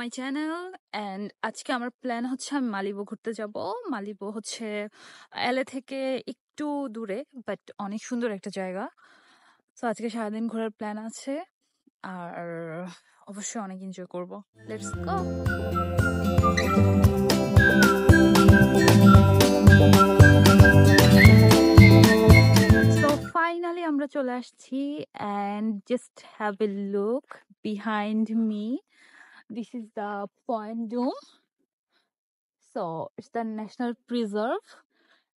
My channel and আজকে আমার plan হচ্ছে আমি মালিবো ঘুরতে যাব। মালিবো হচ্ছে এলএ থেকে একটু দূরে, বাট অনেক সুন্দর একটা জায়গা। তো আজকে সারাদিন ঘোরার প্ল্যান আছে আর অবশ্যই অনেক এনজয় করব। Let's go. ফাইনালি আমরা চলে আসছি and just have a look behind me. This is the Point Dome. So it's the national preserve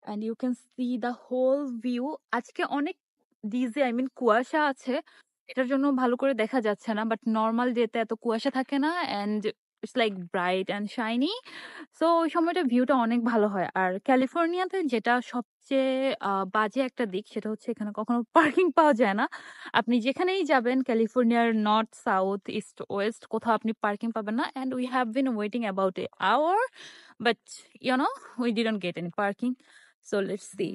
and you can see the whole view. আজকে অনেক ডিজে কুয়াশা আছে, এটার জন্য ভালো করে দেখা যাচ্ছে না, বাট নর্মাল ডেতে এত কুয়াশা থাকে না and it's like bright and shiny. So ওই সময়টা ভিউটা অনেক ভালো হয়। আর ক্যালিফোর্নিয়াতে যেটা সবচেয়ে বাজে একটা দিক, সেটা হচ্ছে এখানে কখনো পার্কিং পাওয়া যায় না। আপনি যেখানেই যাবেন ক্যালিফোর্নিয়ার নর্থ সাউথ ইস্ট ওয়েস্ট কোথাও আপনি পার্কিং পাবেন না। And we have been waiting about a hour, but we didn't get any parking. So let's see.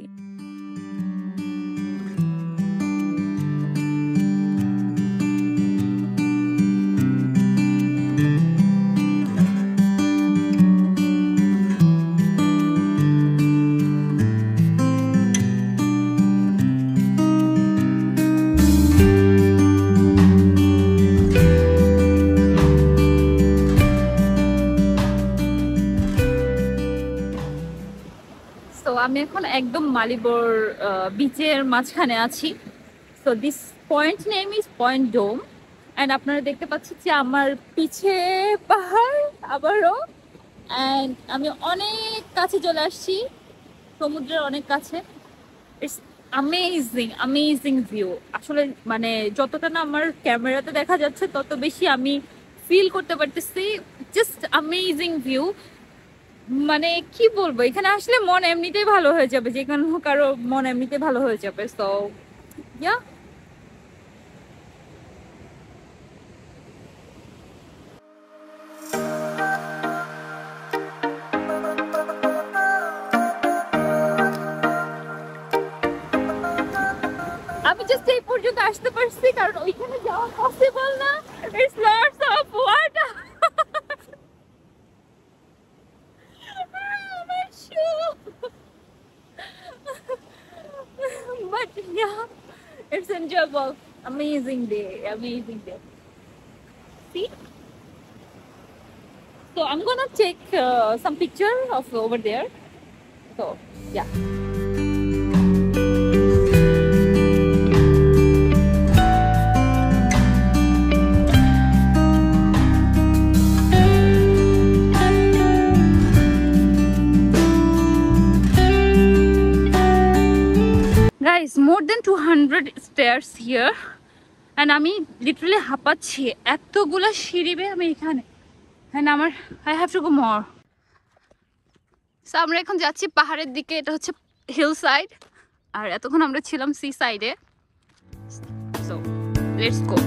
তো আমি এখন একদম মালিবোর বিচের মাঝখানে আছি। So this point name is Point Dome and আপনারা দেখতে পাচ্ছেন যে আমার পিছে পাহাড় আবারও, অ্যান্ড আমি অনেক কাছে চলে আসছি, সমুদ্রের অনেক কাছে। It's amazing amazing view. আসলে যতটা না আমার ক্যামেরাতে দেখা যাচ্ছে তত বেশি আমি ফিল করতে পারতেছি। Just amazing view. কি বলবো, এখানে আসলে মন এমনিতেই ভালো হয়ে যাবে, যে কোনো কারো মন এমনিতেই ভালো হয়ে যাবে। সো ইয়া, আমি জাস্ট এই পর্যন্ত আসতে পারছি কারণ ওইখানে যাওয়া পসিবল না। It's lots of water. But yeah, it's enjoyable. Amazing day, amazing day. See? So I'm gonna take some picture of over there. So yeah. Guys, more than 200 stairs here and আমি literally হাঁপাচ্ছি, এতগুলা সিঁড়ি বেয়ে আমি এখানে, and I have to go more. So আমরা এখন যাচ্ছি পাহাড়ের দিকে, এটা হচ্ছে হিল সাইড আর এতক্ষণ আমরা ছিলাম সি সাইডে। So let's go.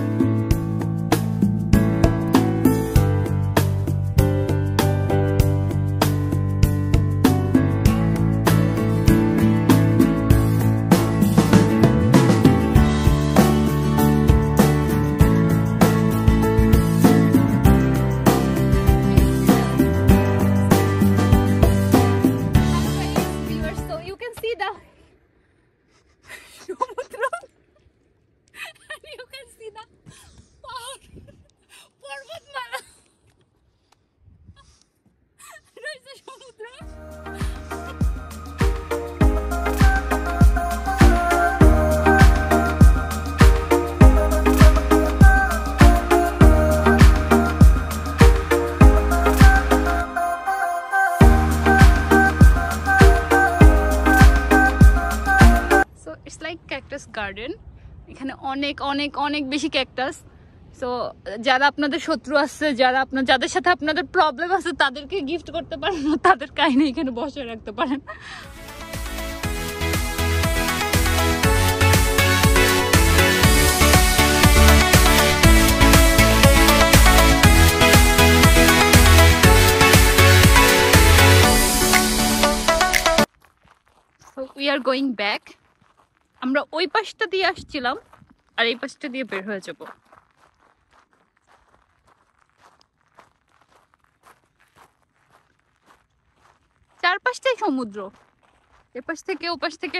Cactus garden, এখানে অনেক অনেক অনেক বেশি ক্যাকটাস। সো যারা আপনাদের শত্রু আছে, যাদের সাথে আপনাদের প্রবলেম আছে তাদেরকে গিফট করতে পারেন, তাদের কাহিনী এখানে বসে রাখতে পারেন। So we are going back. আমরা ওই পাশটা দিয়ে আসছিলাম আর এই পাশটা দিয়ে বের হয়ে যাব। পাশটাই সমুদ্র, এপাশ থেকে ওপাশ থেকে